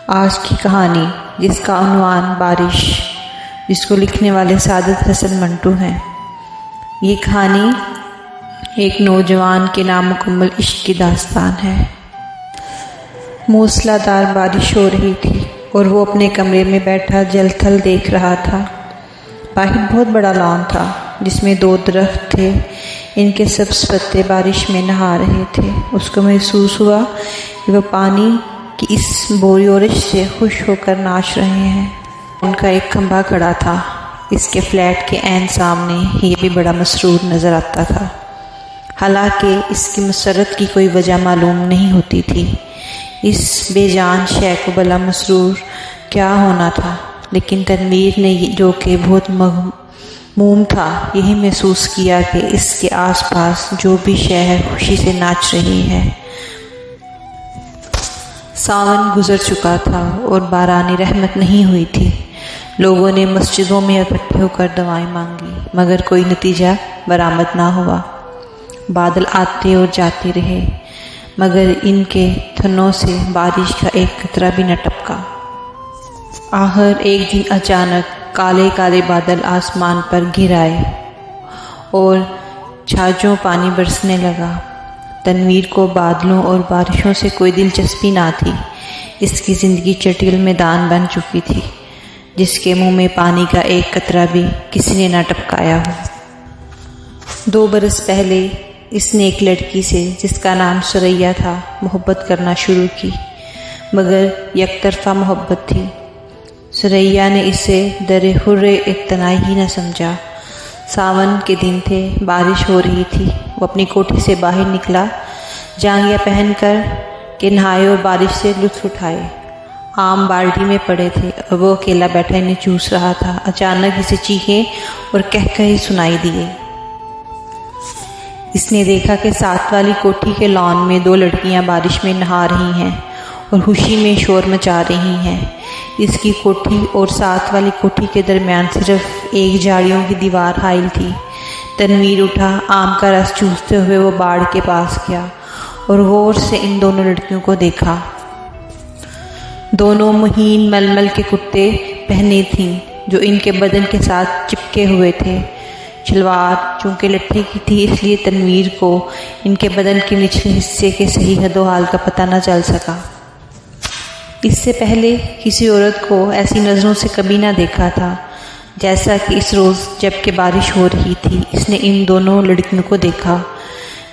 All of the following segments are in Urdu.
آج کی کہانی جس کا عنوان بارش، جس کو لکھنے والے سعادت حسن منٹو ہیں۔ یہ کہانی ایک نوجوان کے نامکمل عشق کی داستان ہے۔ موسلا دھار بارش ہو رہی تھی اور وہ اپنے کمرے میں بیٹھا جل تھل دیکھ رہا تھا۔ باہر بہت بڑا لان تھا جس میں 2 درخت تھے، ان کے سبز پتے بارش میں نہا رہے تھے۔ اس کو محسوس ہوا کہ وہ پانی کی اس بوریورش سے خوش ہو کر ناچ رہے ہیں۔ ان کا ایک کھمبا کھڑا تھا، اس کے فلیٹ کے عین سامنے یہ بھی بڑا مسرور نظر آتا تھا، حالانکہ اس کی مسرت کی کوئی وجہ معلوم نہیں ہوتی تھی۔ اس بے جان شے کو بلا مسرور کیا ہونا تھا، لیکن تنویر نے جو کہ بہت مغموم تھا یہی محسوس کیا کہ اس کے آس پاس جو بھی شے ہے خوشی سے ناچ رہی ہے۔ ساون گزر چکا تھا اور بارانی رحمت نہیں ہوئی تھی۔ لوگوں نے مسجدوں میں اکٹھے ہو کر دعائیں مانگی، مگر کوئی نتیجہ برآمد نہ ہوا۔ بادل آتے اور جاتے رہے، مگر ان کے تھنوں سے بارش کا ایک قطرہ بھی نہ ٹپکا۔ آخر ایک دن اچانک کالے کالے بادل آسمان پر گر آئے اور چھاجوں پانی برسنے لگا۔ تنویر کو بادلوں اور بارشوں سے کوئی دلچسپی نہ تھی۔ اس کی زندگی چٹیل میدان بن چکی تھی جس کے منہ میں پانی کا ایک قطرہ بھی کسی نے نہ ٹپکایا ہو۔ 2 برس پہلے اس نے ایک لڑکی سے جس کا نام ثریا تھا محبت کرنا شروع کی، مگر یک طرفہ محبت تھی۔ ثریا نے اسے در حر اقتناء ہی نہ سمجھا۔ ساون کے دن تھے، بارش ہو رہی تھی۔ وہ اپنی کوٹھی سے باہر نکلا، جانگیاں پہن کر کہ نہائے اور بارش سے لطف اٹھائے۔ آم بالٹی میں پڑے تھے اور وہ اکیلا بیٹھا انہیں چوس رہا تھا۔ اچانک اسے چیخیں اور کہکہے سنائی دیے۔ اس نے دیکھا کہ ساتھ والی کوٹھی کے لان میں 2 لڑکیاں بارش میں نہا رہی ہیں اور خوشی میں شور مچا رہی ہیں۔ اس کی کوٹھی اور ساتھ والی کوٹھی کے درمیان صرف ایک جھاڑیوں کی دیوار حائل تھی۔ تنویر اٹھا، آم کا رس چوستے ہوئے وہ باڑ کے پاس گیا اور غور سے ان دونوں لڑکیوں کو دیکھا۔ دونوں مہین ململ کے کرتے پہنے تھیں جو ان کے بدن کے ساتھ چپکے ہوئے تھے۔ شلوار چونکہ لٹھے کی تھی، اس لیے تنویر کو ان کے بدن کے نچلے حصے کے صحیح حد و حال کا پتہ نہ چل سکا۔ اس سے پہلے کسی عورت کو ایسی نظروں سے کبھی نہ دیکھا تھا جیسا کہ اس روز جب کہ بارش ہو رہی تھی اس نے ان دونوں لڑکیوں کو دیکھا۔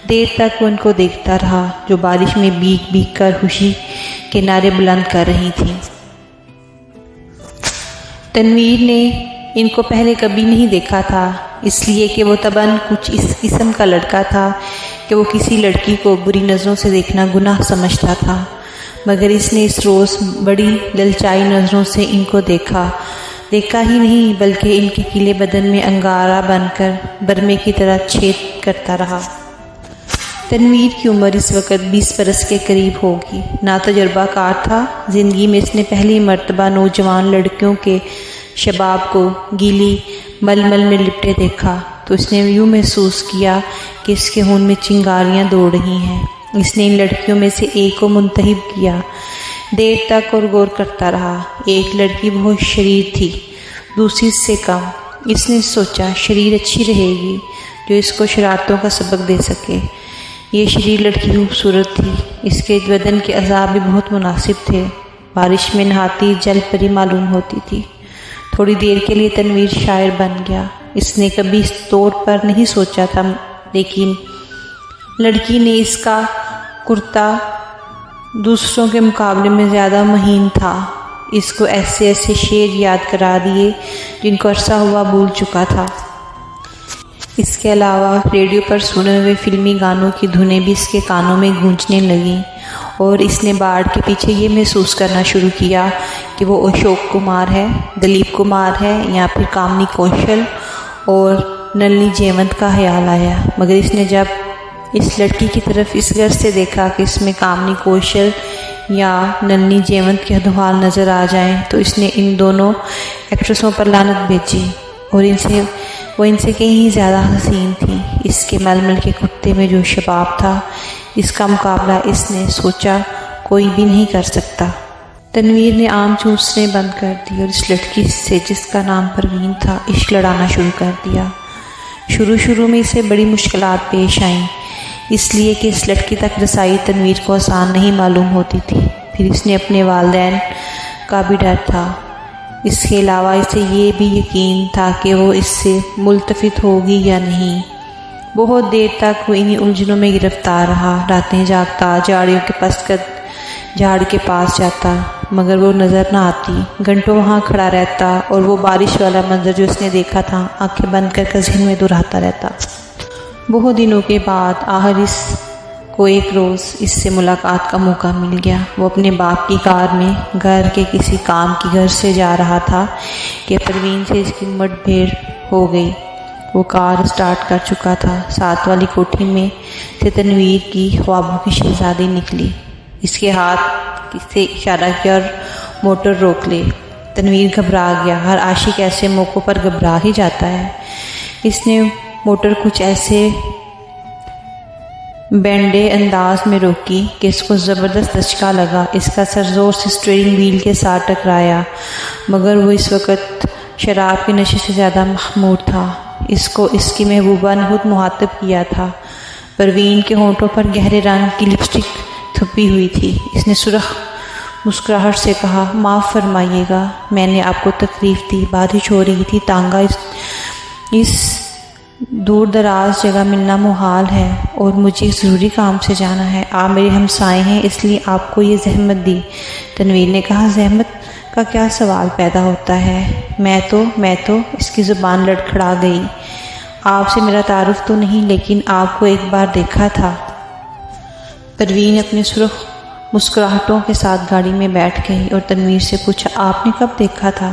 دیر تک وہ ان کو دیکھتا رہا جو بارش میں بھیگ بھیگ کر خوشی کے نعرے بلند کر رہی تھیں۔ تنویر نے ان کو پہلے کبھی نہیں دیکھا تھا، اس لیے کہ وہ طبعاً کچھ اس قسم کا لڑکا تھا کہ وہ کسی لڑکی کو بری نظروں سے دیکھنا گناہ سمجھتا تھا، مگر اس نے اس روز بڑی للچائی نظروں سے ان کو دیکھا ہی نہیں بلکہ ان کے گیلے بدن میں انگارہ بن کر برمے کی طرح چھید کرتا رہا۔ تنویر کی عمر اس وقت 20 برس کے قریب ہوگی۔ نا تجربہ کار تھا، زندگی میں اس نے پہلی مرتبہ نوجوان لڑکیوں کے شباب کو گیلی ململ میں لپٹے دیکھا تو اس نے یوں محسوس کیا کہ اس کے خون میں چنگاریاں دوڑ رہی ہیں۔ اس نے ان لڑکیوں میں سے ایک کو منتخب کیا، دیر تک اور غور کرتا رہا۔ ایک لڑکی بہت شریر تھی، دوسری سے کم۔ اس نے سوچا شریر اچھی رہے گی جو اس کو شرارتوں کا سبق دے سکے۔ یہ شریر لڑکی خوبصورت تھی، اس کے بدن کے اعضاء بھی بہت مناسب تھے۔ بارش میں نہاتی جل پری معلوم ہوتی تھی۔ تھوڑی دیر کے لیے تنویر شاعر بن گیا۔ اس نے کبھی اس طور پر نہیں سوچا تھا، لیکن لڑکی نے اس کا کرتا دوسروں کے مقابلے میں زیادہ مہین تھا۔ اس کو ایسے ایسے شعر یاد کرا دیے جن کو عرصہ ہوا بھول چکا تھا۔ اس کے علاوہ ریڈیو پر سنے ہوئے فلمی گانوں کی دھنیں بھی اس کے کانوں میں گونجنے لگیں، اور اس نے باڑ کے پیچھے یہ محسوس کرنا شروع کیا کہ وہ اشوک کمار ہے، دلیپ کمار ہے یا پھر کامنی کوشل اور نلنی جیونت کا خیال آیا۔ مگر اس نے جب اس لڑکی کی طرف اس غرض سے دیکھا کہ اس میں کامنی کوشل یا نلنی جیونت کے حال نظر آ جائیں تو اس نے ان دونوں ایکٹریسوں پر لعنت بھیجی، اور وہ ان سے کہیں زیادہ حسین تھیں۔ اس کے ململ کے کرتے میں جو شباب تھا، اس کا مقابلہ اس نے سوچا کوئی بھی نہیں کر سکتا۔ تنویر نے آم چوسنے بند کر دی اور اس لڑکی سے جس کا نام پروین تھا عشق لڑانا شروع کر دیا۔ شروع میں اسے بڑی مشکلات پیش آئیں، اس لیے کہ اس لڑکی تک رسائی تنویر کو آسان نہیں معلوم ہوتی تھی۔ پھر اس نے اپنے والدین کا بھی ڈر تھا، اس کے علاوہ اسے یہ بھی یقین تھا کہ وہ اس سے ملتفت ہوگی یا نہیں۔ بہت دیر تک وہ انہی الجھنوں میں گرفتار رہا، راتیں جاگتا، جھاڑیوں کے پسکت جھاڑ کے پاس جاتا مگر وہ نظر نہ آتی، گھنٹوں وہاں کھڑا رہتا اور وہ بارش والا منظر جو اس نے دیکھا تھا آنکھیں بند کر ذہن میں دہراتا رہتا۔ بہت دنوں کے بعد آخر اس کو ایک روز اس سے ملاقات کا موقع مل گیا۔ وہ اپنے باپ کی کار میں گھر کے کسی کام کی گھر سے جا رہا تھا کہ پروین سے اس کی مٹ بھیڑ ہو گئی۔ وہ کار سٹارٹ کر چکا تھا، ساتھ والی کوٹھی میں سے تنویر کی خوابوں کی شہزادی نکلی، اس کے ہاتھ سے اشارہ کیا اور موٹر روک لے۔ تنویر گھبرا گیا، ہر عاشق ایسے موقعوں پر گھبرا ہی جاتا ہے۔ اس نے موٹر کچھ ایسے بینڈے انداز میں روکی کہ اس کو زبردست دھچکا لگا، اس کا سر زور سے اسٹیئرنگ وہیل کے ساتھ ٹکرایا، مگر وہ اس وقت شراب کے نشے سے زیادہ مخمور تھا۔ اس کو اس کی محبوبہ نے خود مخاطب کیا تھا۔ پروین کے ہونٹوں پر گہرے رنگ کی لپسٹک تھپی ہوئی تھی۔ اس نے سرخ مسکراہٹ سے کہا، معاف فرمائیے گا، میں نے آپ کو تکلیف دی، بارش ہو رہی تھی، تانگا اس دور دراز جگہ ملنا محال ہے اور مجھے ایک ضروری کام سے جانا ہے۔ آپ میرے ہمسائے ہیں، اس لیے آپ کو یہ زحمت دی۔ تنویر نے کہا، زحمت کا کیا سوال پیدا ہوتا ہے، میں تو اس کی زبان لڑکھڑا گئی۔ آپ سے میرا تعارف تو نہیں، لیکن آپ کو ایک بار دیکھا تھا۔ پروین اپنے سرخ مسکراہٹوں کے ساتھ گاڑی میں بیٹھ گئی اور تنویر سے پوچھا، آپ نے کب دیکھا تھا؟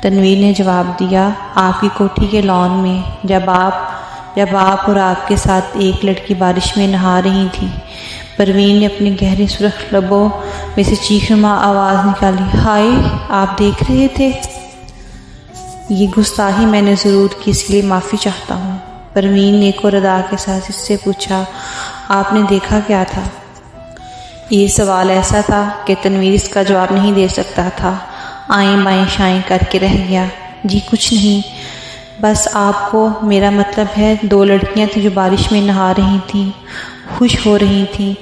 تنویر نے جواب دیا، آپ کی کوٹھی کے لان میں، جب آپ اور آپ کے ساتھ ایک لڑکی بارش میں نہا رہی تھی۔ پروین نے اپنے گہرے سرخ لبوں میں سے چیخ نما آواز نکالی، ہائے، آپ دیکھ رہے تھے؟ یہ گستاخی میں نے ضرور کی، اس کے لیے معافی چاہتا ہوں۔ پروین نے ایک اور ادا کے ساتھ اس سے پوچھا، آپ نے دیکھا کیا تھا؟ یہ سوال ایسا تھا کہ تنویر اس کا جواب نہیں دے سکتا تھا، آئیں بائیں شائیں کر کے رہ گیا۔ جی کچھ نہیں، بس آپ کو، میرا مطلب ہے 2 لڑکیاں تھیں جو بارش میں نہا رہی تھیں، خوش ہو رہی تھیں،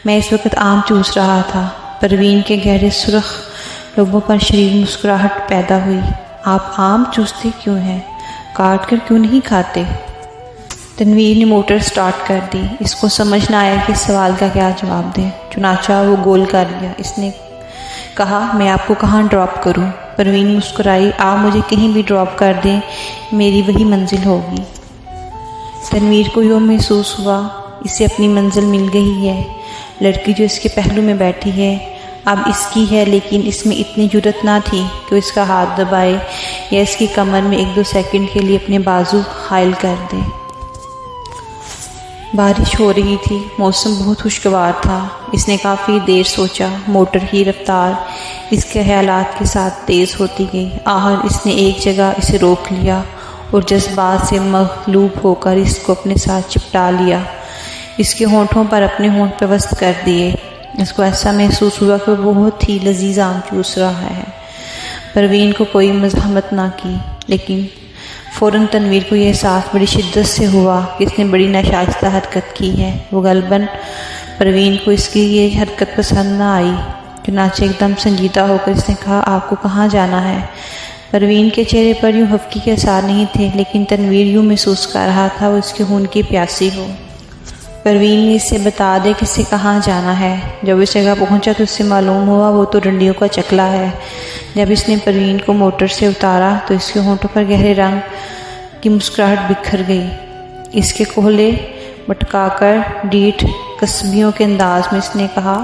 میں اس وقت آم چوس رہا تھا۔ پروین کے گہرے سرخ لبوں پر شریر مسکراہٹ پیدا ہوئی، آپ آم چوستے کیوں ہیں، کاٹ کر کیوں نہیں کھاتے؟ تنویر نے موٹر سٹارٹ کر دی، اس کو سمجھ نہ آیا کہ اس سوال کا کیا جواب دے، چنانچہ وہ گول کر گیا۔ اس نے کہا، میں آپ کو کہاں ڈراپ کروں؟ پروین مسکرائی، آپ مجھے کہیں بھی ڈراپ کر دیں، میری وہی منزل ہوگی۔ تنویر کو یوں محسوس ہوا اسے اپنی منزل مل گئی ہے۔ لڑکی جو اس کے پہلو میں بیٹھی ہے اب اس کی ہے، لیکن اس میں اتنی جرأت نہ تھی کہ وہ اس کا ہاتھ دبائے یا اس کی کمر میں 1-2 سیکنڈ کے لیے اپنے بازو حائل کر دے۔ بارش ہو رہی تھی، موسم بہت خوشگوار تھا۔ اس نے کافی دیر سوچا، موٹر کی رفتار اس کے خیالات کے ساتھ تیز ہوتی گئی۔ آخر اس نے ایک جگہ اسے روک لیا اور جذبات سے مغلوب ہو کر اس کو اپنے ساتھ چپٹا لیا، اس کے ہونٹوں پر اپنے ہونٹ پیوست کر دیے۔ اس کو ایسا محسوس ہوا کہ وہ بہت ہی لذیذ آم چوس رہا ہے۔ پروین کو کوئی مزاحمت نہ کی، لیکن فوراً تنویر کو یہ احساس بڑی شدت سے ہوا کہ اس نے بڑی ناشائستہ حرکت کی ہے۔ وہ غالباً پروین کو اس کی یہ حرکت پسند نہ آئی، چنانچہ ایک دم سنجیدہ ہو کر اس نے کہا، آپ کو کہاں جانا ہے؟ پروین کے چہرے پر یوں ہفکی کے اثار نہیں تھے، لیکن تنویر یوں محسوس کر رہا تھا وہ اس کے خون کی پیاسی ہو۔ پروین نے اسے بتا دے کہ اسے کہاں جانا ہے۔ جب اس جگہ پہنچا تو اس سے معلوم ہوا وہ تو ڈنڈیوں کا چکلا ہے۔ جب اس نے پروین کو موٹر سے اتارا تو اس کے ہونٹوں پر گہرے رنگ کی مسکراہٹ بکھر گئی۔ اس کے کولے مٹکا کر ڈیٹھ قصبیوں کے انداز میں اس نے کہا،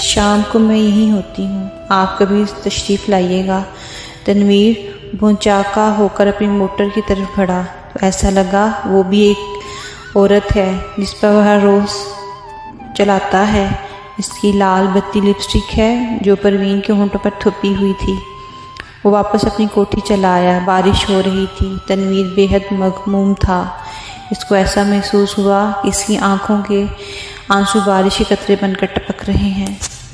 شام کو میں یہیں ہوتی ہوں، آپ کبھی تشریف لائیے گا۔ تنویر بھونچاکا ہو کر اپنی موٹر کی طرف بڑھا تو ایسا لگا وہ بھی ایک عورت ہے جس پر وہ ہر روز چلاتا ہے۔ اس کی لال بتی لپسٹک ہے جو پروین کے ہونٹوں پر تھپی ہوئی تھی۔ وہ واپس اپنی کوٹھی چلا آیا۔ بارش ہو رہی تھی، تنویر بے حد مغموم تھا۔ اس کو ایسا محسوس ہوا کہ اس کی آنکھوں کے آنسو بارش کے قطرے بن کر ٹپک رہے ہیں۔